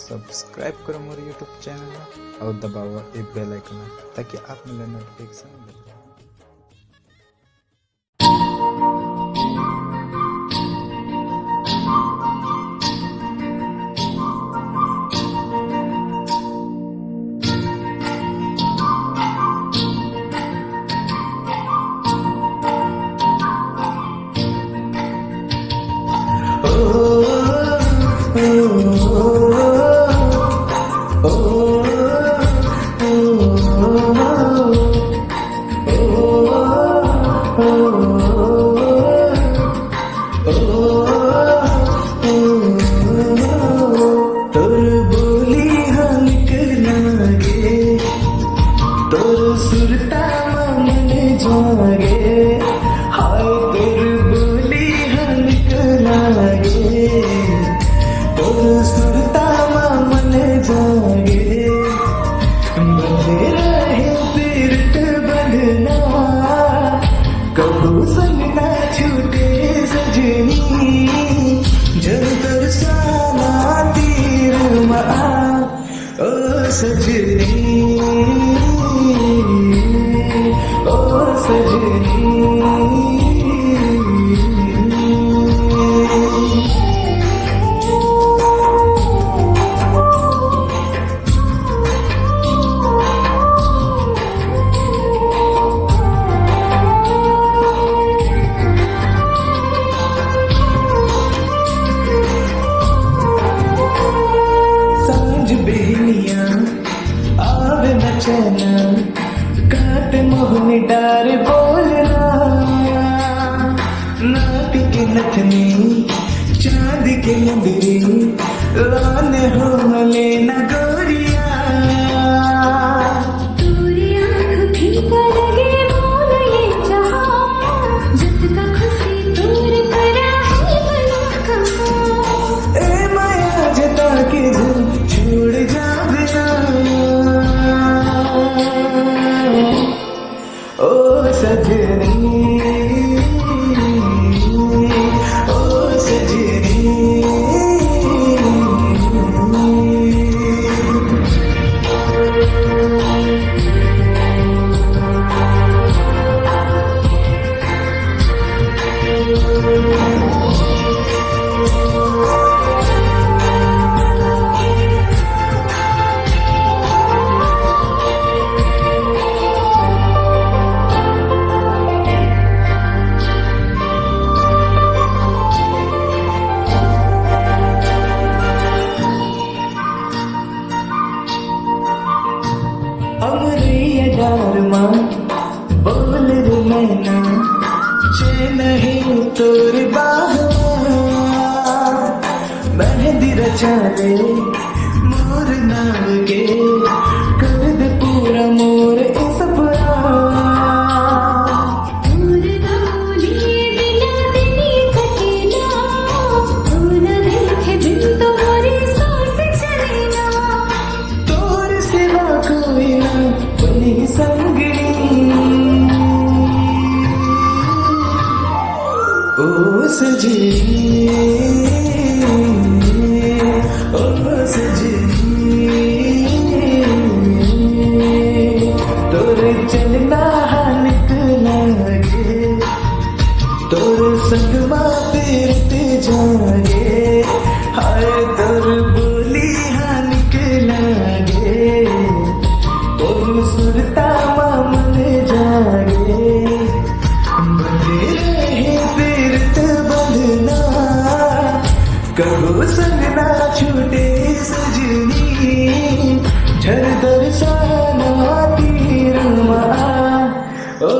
Subscribe करो मोर YouTube channel और दबाओ ये बेल आइकन ताकि आप मिले नोटिफिकेशन मिले। सुरता मन जागे हाय तोर बोली हनिक लागे तोर सुरता मन जागे बंधे रहे पीरट बंधना कबू संग ना छूटे सजनी जब तरसाना तीर मा ओ सजनी ओ सजनी। सांझ बेनिया आवे नचना काट मोहनी डार बोलना नाट के नथनी चांद के मंदिरी लाने हो मले न गोरिया तोरी आँख फीका लगे बोल ये चाहा जत का खुशी दूर करा है बना कहा ए माया जता के छोड़ जा बिना ओ सजनी ओ सजनी। अमरिया डारमा बोल रे मैना चैन ही तोर बाहवा मेहंदी रचा ले मोर नाम के कर दे पूरा मोर इस पुरा दूर दूरी बिना दिनी कटेना तू न देखे दिन तुम्हारी सांस चलेना तोर सिवा कोई ना बनी संगनी ओ सजनी ओ सजनी। तोर चलना हानिक लागे तोर संगवा तीरथ जागे हाय तोर बोली हानिक लागे तोर सुरता मन जागे बंधे रहे पीरत बंधना कबू संग ना छूटे सजनी झर दर्शाना तीर मा ओ